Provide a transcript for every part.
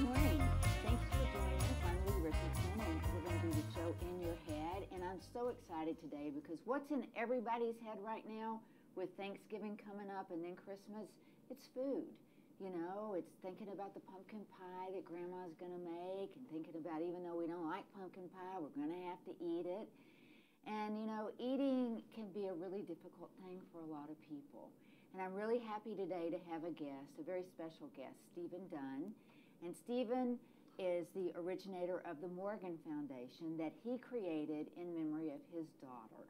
morning. Thanks for joining us. I'm Leigh Richardson, and we're going to do the show In Your Head. And I'm so excited today because what's in everybody's head right now with Thanksgiving coming up and then Christmas, it's food. You know, it's thinking about the pumpkin pie that Grandma's going to make and thinking about, even though we don't like pumpkin pie, we're going to have to eat it. And, you know, eating can be a really difficult thing for a lot of people. And I'm really happy today to have a guest, a very special guest, Stephen Dunn. And Stephen is the originator of the Morgan Foundation that he created in memory of his daughter.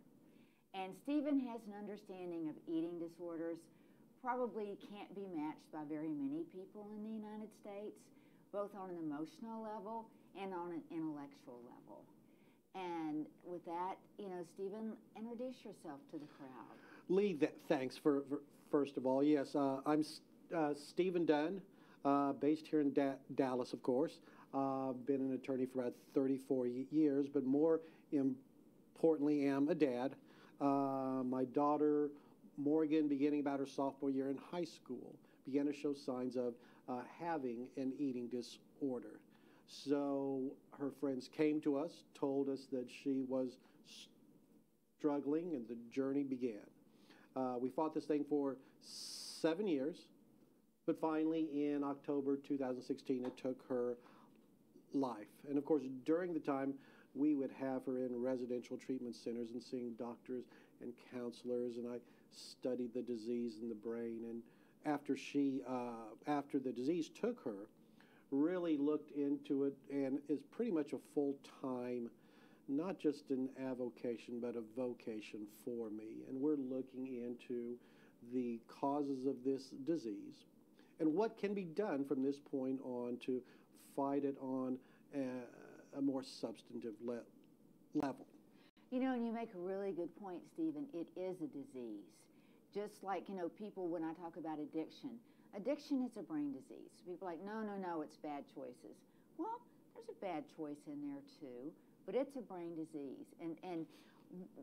And Stephen has an understanding of eating disorders probably can't be matched by very many people in the United States, both on an emotional level and on an intellectual level. And with that, you know, Stephen, introduce yourself to the crowd. Leigh, thanks for first of all. Yes, I'm Stephen Dunn, based here in Dallas, of course. Been an attorney for about 34 years, but more importantly, am a dad. My daughter, Morgan, beginning about her sophomore year in high school, began to show signs of having an eating disorder. So her friends came to us, told us that she was struggling, and the journey began. We fought this thing for 7 years, but finally in October 2016, it took her life. And of course, during the time, we would have her in residential treatment centers and seeing doctors and counselors, and I studied the disease in the brain. And after after the disease took her, really looked into it, and is pretty much a full-time, not just an avocation, but a vocation for me. And we're looking into the causes of this disease and what can be done from this point on to fight it on a more substantive level. You know, and you make a really good point, Stephen. It is a disease. Just like, you know, people, when I talk about addiction is a brain disease. People are like, no, it's bad choices. Well, there's a bad choice in there too, but it's a brain disease. And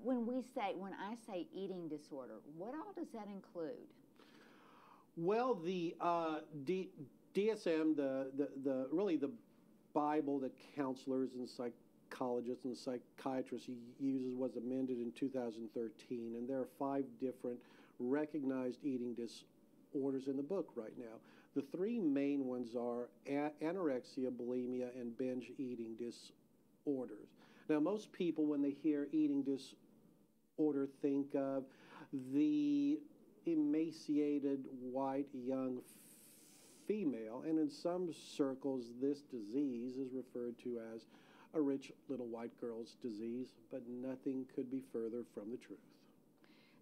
when I say eating disorder, what all does that include? Well, the DSM, really the Bible that counselors and psychologists and psychiatrists uses was amended in 2013, and there are 5 different recognized eating disorders in the book right now. The 3 main ones are anorexia, bulimia, and binge eating disorders. Now, most people, when they hear eating disorder, think of the emaciated white young female, and in some circles this disease is referred to as a rich little white girl's disease, but nothing could be further from the truth.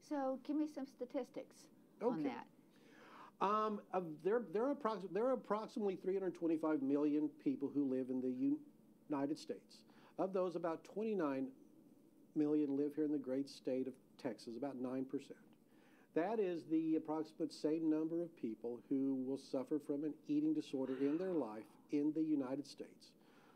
So give me some statistics on that. There are approximately 325 million people who live in the United States. Of those, about 29 million live here in the great state of Texas, about 9%. That is the approximate same number of people who will suffer from an eating disorder in their life in the United States.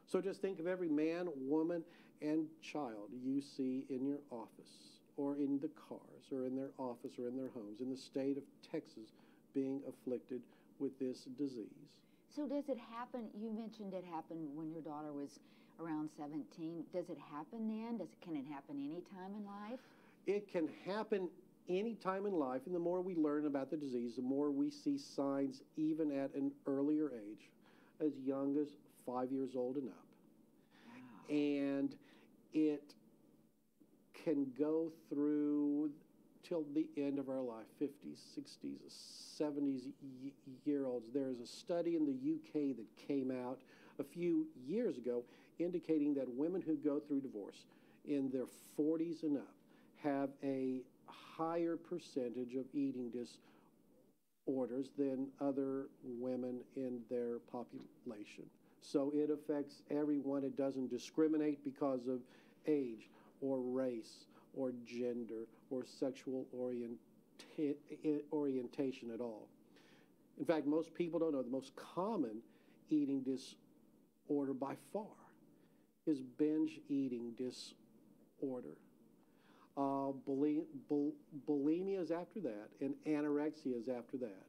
So just think of every man, woman, and child you see in your office, or in the cars, or in their office, or in their homes, in the state of Texas, being afflicted with this disease. So does it happen, you mentioned it happened when your daughter was around 17. Does it happen then? Can it happen any time in life? It can happen any time in life, and the more we learn about the disease, the more we see signs even at an earlier age, as young as 5 years old and up. Wow. And it can go through till the end of our life, 50s, 60s, 70s year olds. There's a study in the UK that came out a few years ago indicating that women who go through divorce in their 40s and up have a higher percentage of eating disorders than other women in their population. So it affects everyone. It doesn't discriminate because of age or race or gender or sexual orientation at all. In fact, most people don't know the most common eating disorder by far is binge eating disorder. Bulimia is after that, and anorexia is after that.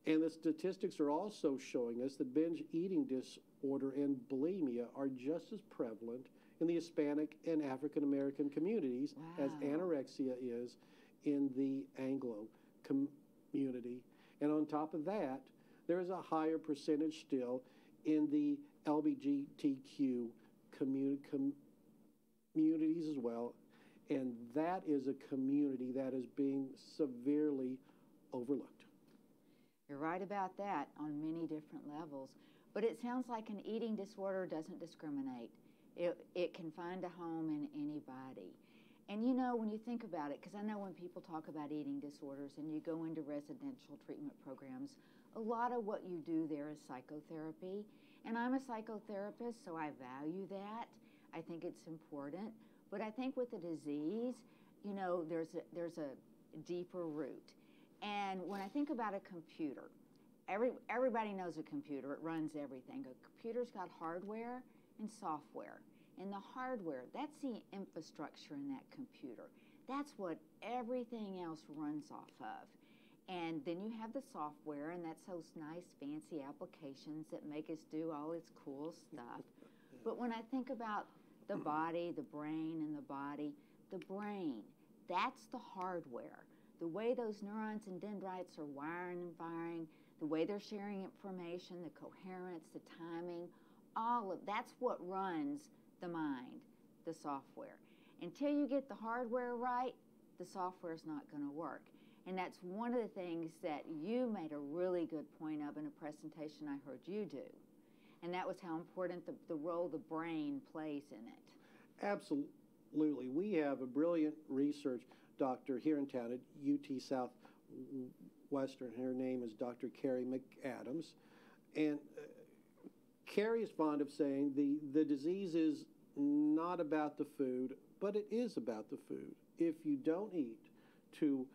And the statistics are also showing us that binge eating disorder and bulimia are just as prevalent in the Hispanic and African American communities as anorexia is in the Anglo community. And on top of that, there is a higher percentage still in the LGBTQ communities as well. And that is a community that is being severely overlooked. You're right about that on many different levels. But it sounds like an eating disorder doesn't discriminate. It can find a home in anybody. And you know, when you think about it, because I know when people talk about eating disorders and you go into residential treatment programs, a lot of what you do there is psychotherapy. And I'm a psychotherapist, so I value that. I think it's important. But I think with the disease, you know, there's a deeper root. And when I think about a computer, everybody knows a computer. It runs everything. A computer's got hardware and software. And the hardware, that's the infrastructure in that computer. That's what everything else runs off of. And then you have the software, and that's those nice fancy applications that make us do all this cool stuff. But when I think about the body, the brain, and the brain, that's the hardware. The way those neurons and dendrites are wiring and firing, the way they're sharing information, the coherence, the timing, that's what runs the mind, the software. Until you get the hardware right, the software's not going to work. And that's one of the things that you made a really good point of in a presentation I heard you do. And that was how important the role the brain plays in it. Absolutely. We have a brilliant research doctor here in town at UT Southwestern. Her name is Dr. Carrie McAdams. And Carrie is fond of saying the disease is not about the food, but it is about the food. If you don't eat to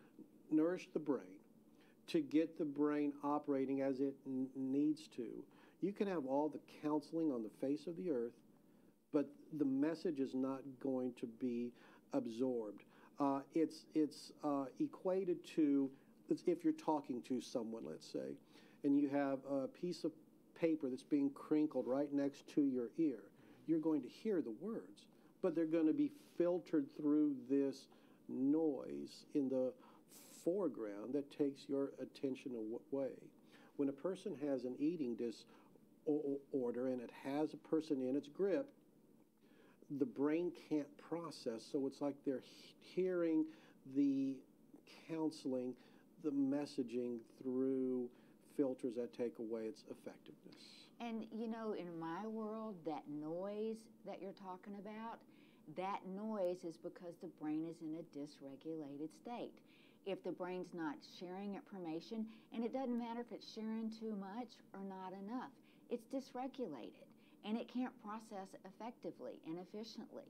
nourish the brain, to get the brain operating as it needs to, you can have all the counseling on the face of the earth, but the message is not going to be absorbed. It's equated to, if you're talking to someone, let's say, and you have a piece of paper that's being crinkled right next to your ear, you're going to hear the words, but they're going to be filtered through this noise in the foreground that takes your attention away. When a person has an eating disorder and it has a person in its grip, the brain can't process, so it's like they're hearing the counseling, the messaging through filters that take away its effectiveness. And you know, in my world, that noise that you're talking about, that noise is because the brain is in a dysregulated state. If the brain's not sharing information, and it doesn't matter if it's sharing too much or not enough, it's dysregulated, and it can't process effectively and efficiently.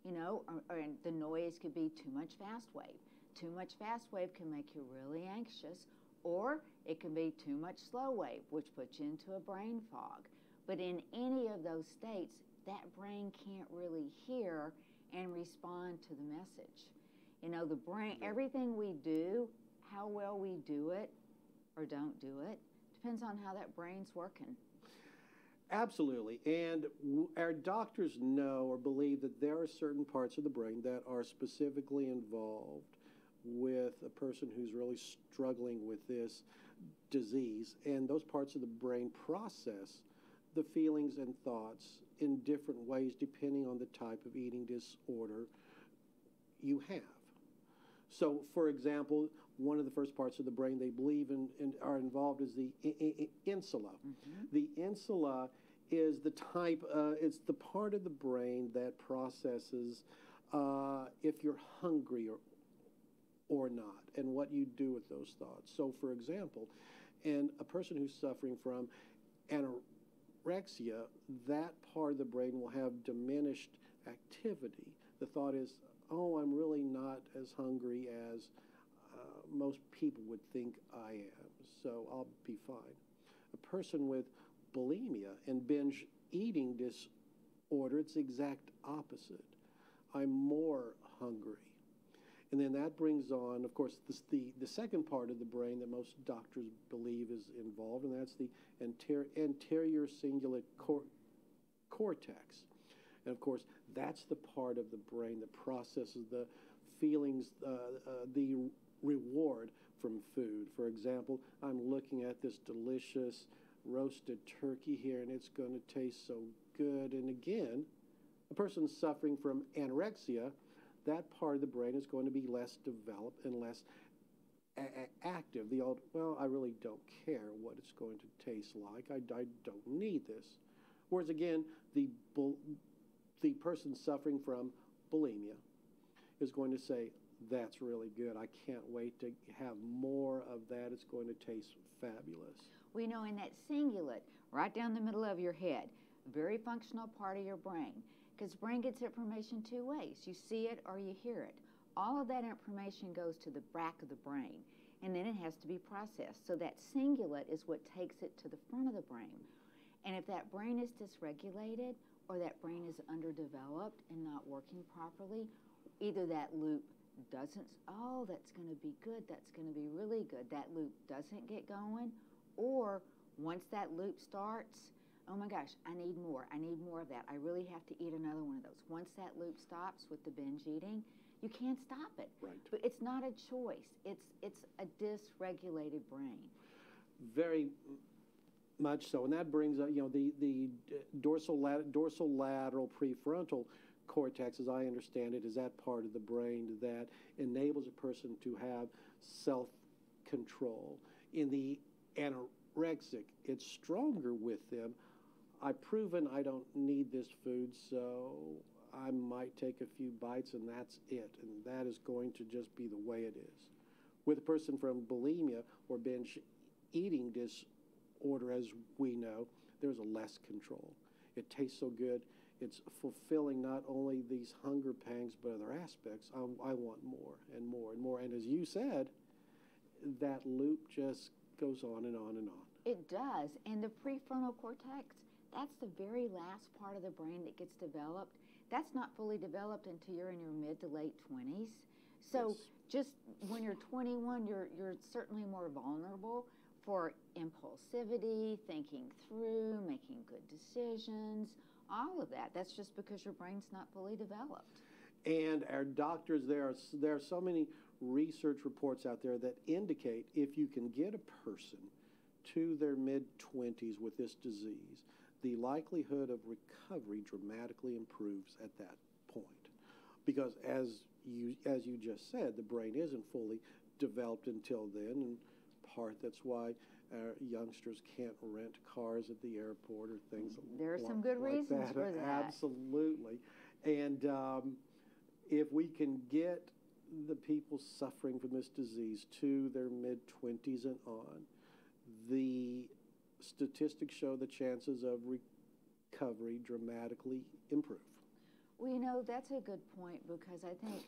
You know, or the noise could be too much fast wave. Too much fast wave can make you really anxious, or it can be too much slow wave, which puts you into a brain fog. But in any of those states, that brain can't really hear and respond to the message. You know, the brain, everything we do, how well we do it or don't do it, depends on how that brain's working. Absolutely. And our doctors know or believe that there are certain parts of the brain that are specifically involved with a person who's really struggling with this disease. And those parts of the brain process the feelings and thoughts in different ways depending on the type of eating disorder you have. So, for example, one of the first parts of the brain they believe in are involved is the insula. Mm-hmm. The insula is the type, it's the part of the brain that processes if you're hungry or not, and what you do with those thoughts. So, for example, in a person who's suffering from anorexia, that part of the brain will have diminished activity. The thought is, oh, I'm really not as hungry as most people would think I am, so I'll be fine. A person with bulimia and binge eating disorder, it's the exact opposite. I'm more hungry. And then that brings on, of course, the second part of the brain that most doctors believe is involved, and that's the anterior cingulate cortex. And of course, that's the part of the brain that processes the feelings, the reward from food. For example, I'm looking at this delicious roasted turkey here, and it's going to taste so good. And again, a person suffering from anorexia, that part of the brain is going to be less developed and less active. The old, well, I really don't care what it's going to taste like. I don't need this. Whereas again, the person suffering from bulimia is going to say, that's really good. I can't wait to have more of that. It's going to taste fabulous. We know in that cingulate, right down the middle of your head, very functional part of your brain, because the brain gets information two ways. You see it or you hear it. All of that information goes to the back of the brain, and then it has to be processed. So that cingulate is what takes it to the front of the brain. And if that brain is dysregulated or that brain is underdeveloped and not working properly, either that loop doesn't, oh, that's going to be good, that's going to be really good, that loop doesn't get going, or once that loop starts, oh my gosh, I need more of that. I really have to eat another one of those. Once that loop stops with the binge eating, you can't stop it. Right. But it's not a choice. It's a dysregulated brain. Very much so, and that brings up, the dorsolateral prefrontal cortex, as I understand it, is that part of the brain that enables a person to have self-control. In the anorexic, it's stronger with them. I've proven I don't need this food, so I might take a few bites and that's it, and that is going to just be the way it is. With a person from bulimia or binge eating disorder, as we know, there's a less control. It tastes so good. It's fulfilling not only these hunger pangs, but other aspects. I want more and more and more. And as you said, that loop just goes on and on and on. It does. And the prefrontal cortex, that's the very last part of the brain that gets developed. That's not fully developed until you're in your mid to late 20s. So Yes. just when you're 21, you're certainly more vulnerable for impulsivity, thinking through, making good decisions, all of that. That's just because your brain's not fully developed. And our doctors, there are so many research reports out there that indicate if you can get a person to their mid-20s with this disease, the likelihood of recovery dramatically improves at that point. Because as you just said, the brain isn't fully developed until then, and part that's why youngsters can't rent cars at the airport or things There are some good reasons for that. Absolutely. And if we can get the people suffering from this disease to their mid-20s and on, the statistics show the chances of recovery dramatically improve. Well, that's a good point, because I think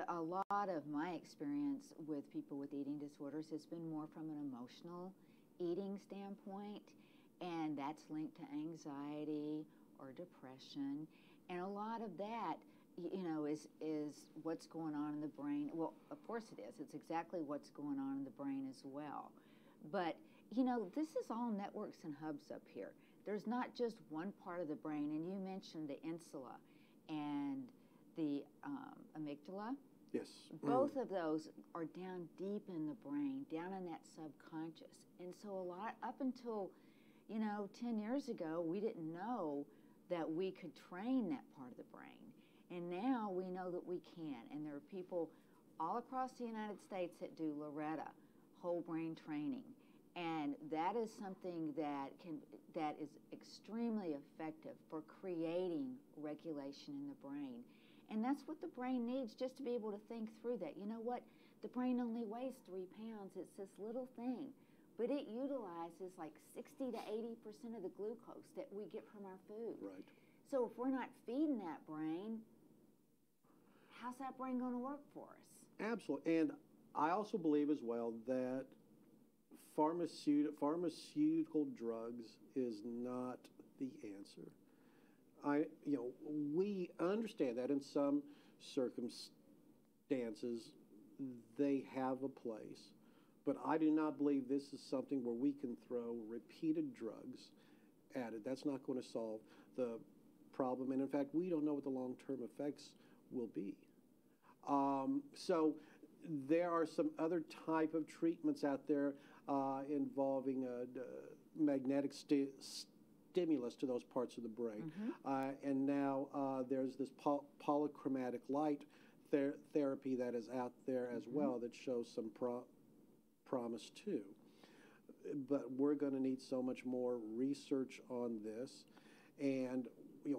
a lot of my experience with people with eating disorders has been more from an emotional eating standpoint, and that's linked to anxiety or depression. And a lot of that, is what's going on in the brain. Well, of course it is. It's exactly what's going on in the brain as well. But, this is all networks and hubs up here. There's not just one part of the brain, and you mentioned the insula and the amygdala. Yes. Both of those are down deep in the brain, down in that subconscious. And so a lot, up until, 10 years ago, we didn't know that we could train that part of the brain. And now we know that we can. And there are people all across the United States that do Loretta, whole brain training. And that is something that is extremely effective for creating regulation in the brain. And that's what the brain needs, just to be able to think through that. You know what? The brain only weighs 3 pounds. It's this little thing. But it utilizes like 60 to 80% of the glucose that we get from our food. Right. So if we're not feeding that brain, how's that brain going to work for us? Absolutely. And I also believe as well that pharmaceutical drugs is not the answer. We understand that in some circumstances they have a place. But I do not believe this is something where we can throw repeated drugs at it. That's not going to solve the problem. And in fact, we don't know what the long-term effects will be. So there are some other type of treatments out there involving magnetic stimulus to those parts of the brain. And now there's this polychromatic light therapy that is out there as well that shows some promise too. But we're going to need so much more research on this. And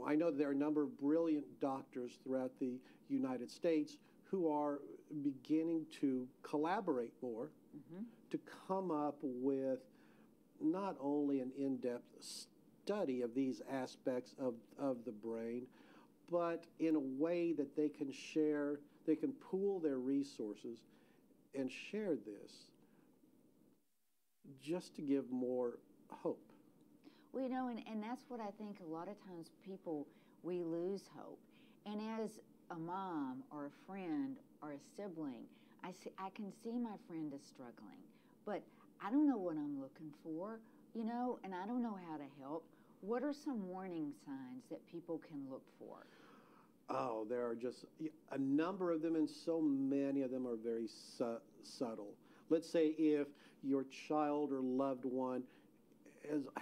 I know there are a number of brilliant doctors throughout the United States who are beginning to collaborate more to come up with not only an in-depth study of these aspects of the brain, but in a way that they can pool their resources and share this just to give more hope. Well, and that's what I think a lot of times we lose hope. And as a mom or a friend or a sibling, I can see my friend is struggling, but I don't know what I'm looking for, and I don't know how to help. What are some warning signs that people can look for? Oh, there are just a number of them, and so many of them are very subtle. Let's say if your child or loved one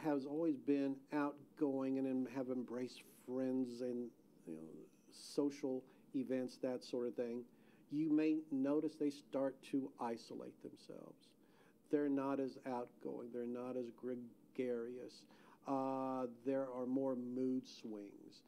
has always been outgoing and have embraced friends and social events, that sort of thing, you may notice they start to isolate themselves. They're not as outgoing. They're not as gregarious. There are more mood swings.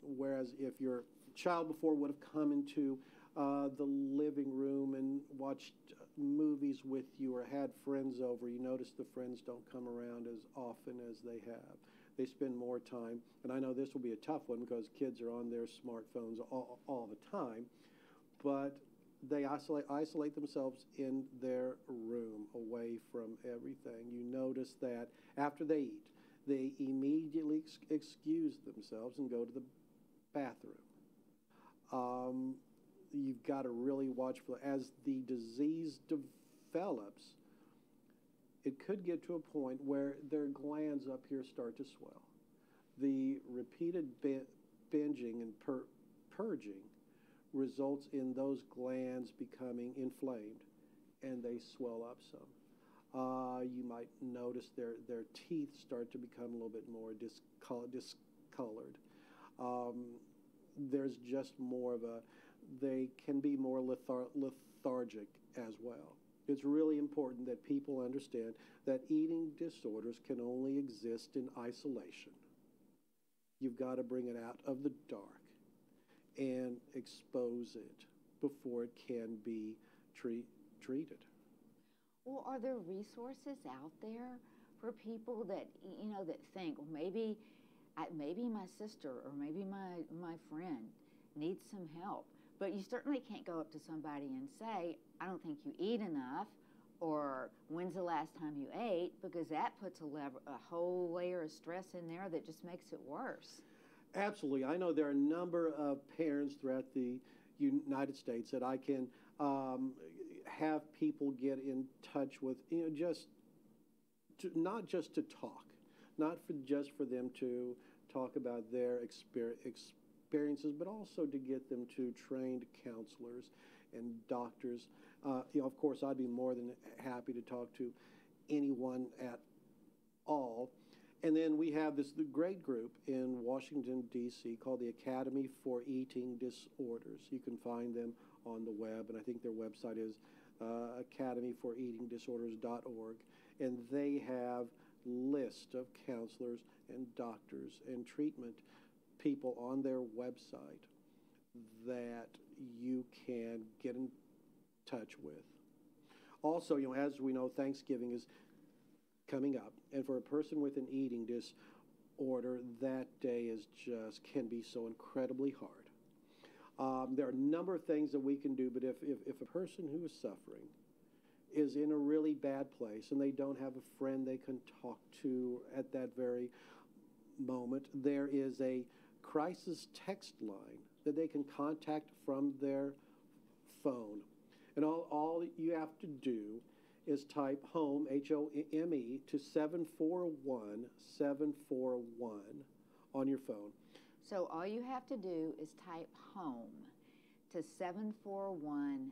Whereas if your child before would have come into the living room and watched movies with you or had friends over, you notice the friends don't come around as often as they have. They spend more time, and I know this will be a tough one because kids are on their smartphones all the time, but they isolate themselves in their room away from everything. You notice that after they eat, they immediately excuse themselves and go to the bathroom. You've got to really watch for, as the disease develops, it could get to a point where their glands up here start to swell. The repeated binging and purging results in those glands becoming inflamed, and they swell up some. You might notice their teeth start to become a little bit more discolored. There's just more of they can be more lethargic as well. It's really important that people understand that eating disorders can only exist in isolation. You've got to bring it out of the dark and expose it before it can be treated. Well, are there resources out there for people that, that think, well, maybe my sister or maybe my friend needs some help? But you certainly can't go up to somebody and say, I don't think you eat enough, or when's the last time you ate, because that puts a whole layer of stress in there that just makes it worse. Absolutely. I know there are a number of parents throughout the United States that I can have people get in touch with, not just to talk, not just for them to talk about their experiences, but also to get them to trained counselors and doctors. Of course, I'd be more than happy to talk to anyone at all. And then we have the great group in Washington, D.C. called the Academy for Eating Disorders. You can find them on the web, and I think their website is academyforeatingdisorders.org. And they have lists of counselors and doctors and treatment people on their website that you can get in touch with. Also, as we know, Thanksgiving is coming up, and for a person with an eating disorder, that day can be so incredibly hard. There are a number of things that we can do, but if a person who is suffering is in a really bad place and they don't have a friend they can talk to at that very moment, there is a crisis text line that they can contact from their phone. And all that you have to do is type HOME, HOME, to 741-741 on your phone. So all you have to do is type HOME to 741-741.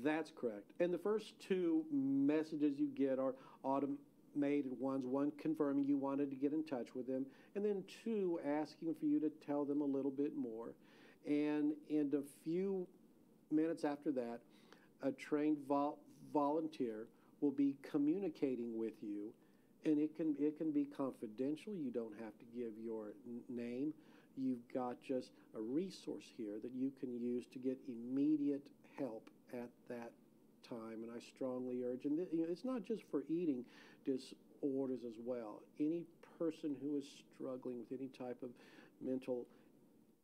That's correct. And the first two messages you get are automated ones. One, confirming you wanted to get in touch with them, and then two, asking for you to tell them a little bit more. And in a few minutes after that, a trained volunteer will be communicating with you, and it can be confidential. You don't have to give your name. You've got just a resource here that you can use to get immediate help at that time. And I strongly urge, and it's not just for eating disorders as well. Any person who is struggling with any type of mental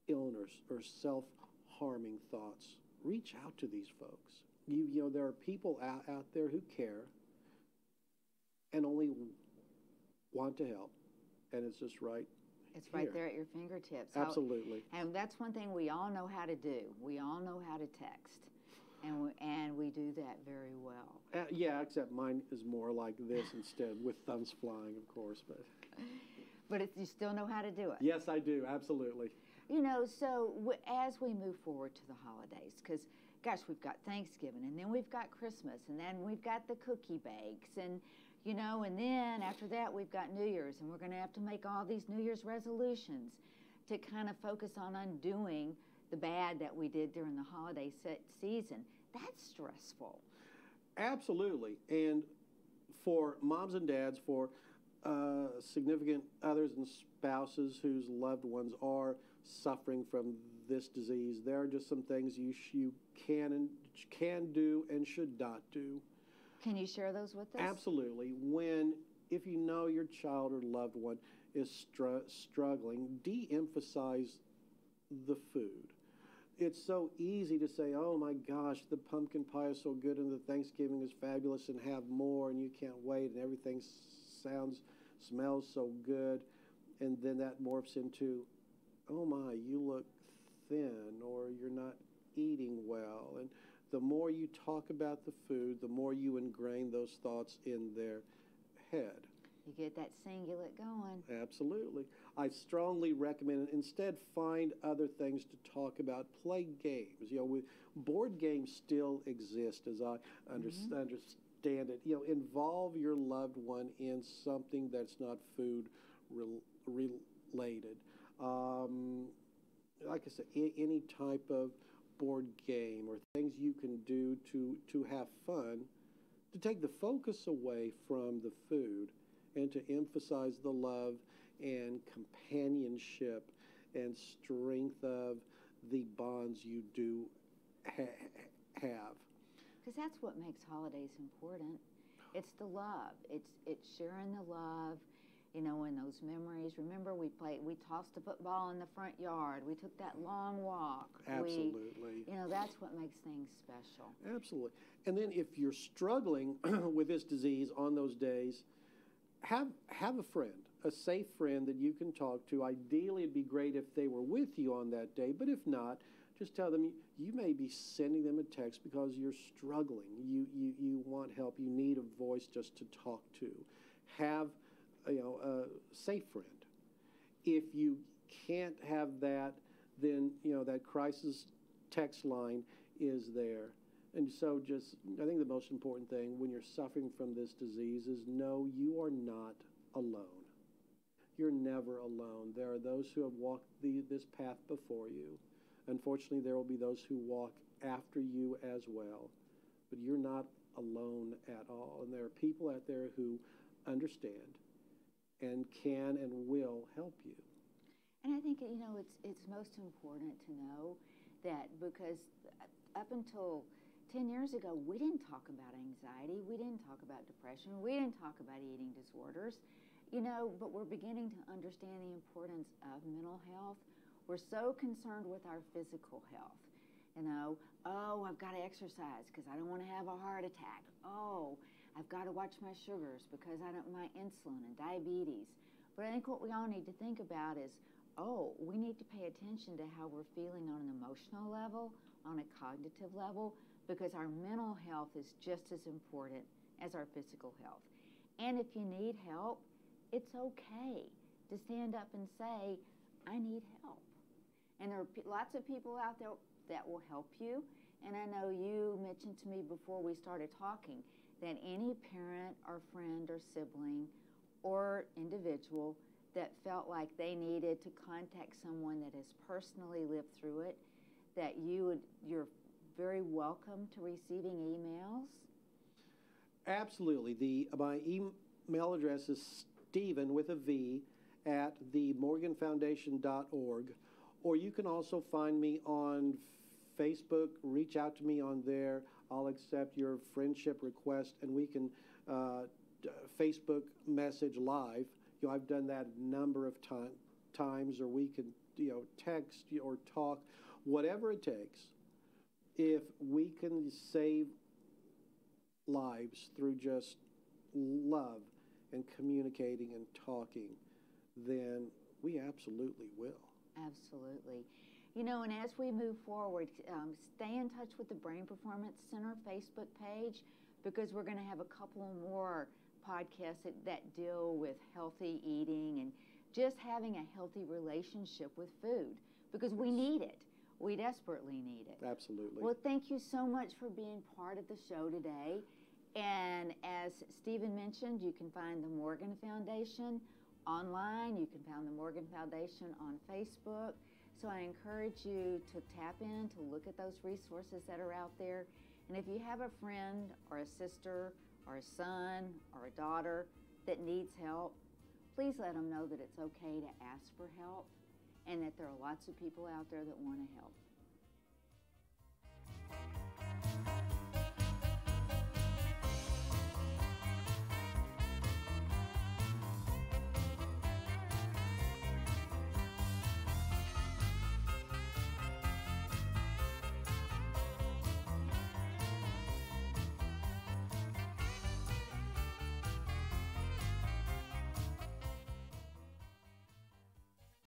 illness or self-harming thoughts, reach out to these folks. You know, there are people out there who care and only want to help, and it's just right. It's right there at your fingertips. Absolutely. And that's one thing we all know how to do. We all know how to text, and we do that very well. Yeah, except mine is more like this instead, with thumbs flying, of course. But you still know how to do it. Yes, I do. Absolutely. You know, so as we move forward to the holidays, because, gosh, we've got Thanksgiving, and then we've got Christmas, and then we've got the cookie bakes, and, you know, and then after that we've got New Year's, and we're going to have to make all these New Year's resolutions to kind of focus on undoing the bad that we did during the holiday season. That's stressful. Absolutely. And for moms and dads, for significant others and spouses whose loved ones are suffering from this disease, there are just some things you can do and should not do. Can you share those with us? Absolutely. If you know your child or loved one is struggling, de-emphasize the food. It's so easy to say, oh my gosh, the pumpkin pie is so good and the Thanksgiving is fabulous and have more and you can't wait and everything smells so good. And then that morphs into, oh my, you look thin or you're not eating well. And the more you talk about the food, the more you ingrain those thoughts in their head. You get that cingulate going. Absolutely. I strongly recommend, instead, find other things to talk about. Play games. You know, board games still exist, as I understand it. You know, involve your loved one in something that's not food related. Like I said, any type of board game or things you can do to have fun, to take the focus away from the food and to emphasize the love and companionship and strength of the bonds you do have. Because that's what makes holidays important. It's the love. It's sharing the love, you know, and those memories. Remember, we tossed a football in the front yard. We took that long walk. Absolutely. You know, that's what makes things special. Absolutely. And then if you're struggling with this disease on those days, have a friend, a safe friend that you can talk to. Ideally, it'd be great if they were with you on that day, but if not, just tell them you may be sending them a text because you're struggling. You want help. You need a voice just to talk to. Have a safe friend. If you can't have that, then that crisis text line is there. And so I think the most important thing when you're suffering from this disease is know you are not alone. You're never alone. There are those who have walked this path before you. Unfortunately, there will be those who walk after you as well. But you're not alone at all. And there are people out there who understand and can and will help you. And I think, it's most important to know that, because up until 10 years ago, we didn't talk about anxiety, we didn't talk about depression, we didn't talk about eating disorders, but we're beginning to understand the importance of mental health. We're so concerned with our physical health. Oh, I've got to exercise because I don't want to have a heart attack. Oh, I've got to watch my sugars because I don't my insulin and diabetes. But I think what we all need to think about is, we need to pay attention to how we're feeling on an emotional level on a cognitive level, because our mental health is just as important as our physical health. And if you need help, it's okay to stand up and say, I need help. And there are lots of people out there that will help you. And I know you mentioned to me before we started talking that any parent or friend or sibling or individual that felt like they needed to contact someone that has personally lived through it, that you're very welcome to receiving emails. Absolutely. My email address is Stephen with a V at themorganfoundation.org, or you can also find me on Facebook. Reach out to me on there. I'll accept your friendship request, and we can Facebook message live. I've done that a number of times, or we can text or talk, whatever it takes. If we can save lives through just love and communicating and talking, then we absolutely will. Absolutely. And as we move forward, stay in touch with the Brain Performance Center Facebook page, because we're going to have a couple more podcasts that deal with healthy eating and just having a healthy relationship with food, because we need it. We desperately need it. Absolutely. Well, thank you so much for being part of the show today. And as Stephen mentioned, you can find the Morgan Foundation online. You can find the Morgan Foundation on Facebook. So I encourage you to tap in, to look at those resources that are out there. And if you have a friend or a sister or a son or a daughter that needs help, please let them know that it's okay to ask for help, and that there are lots of people out there that want to help.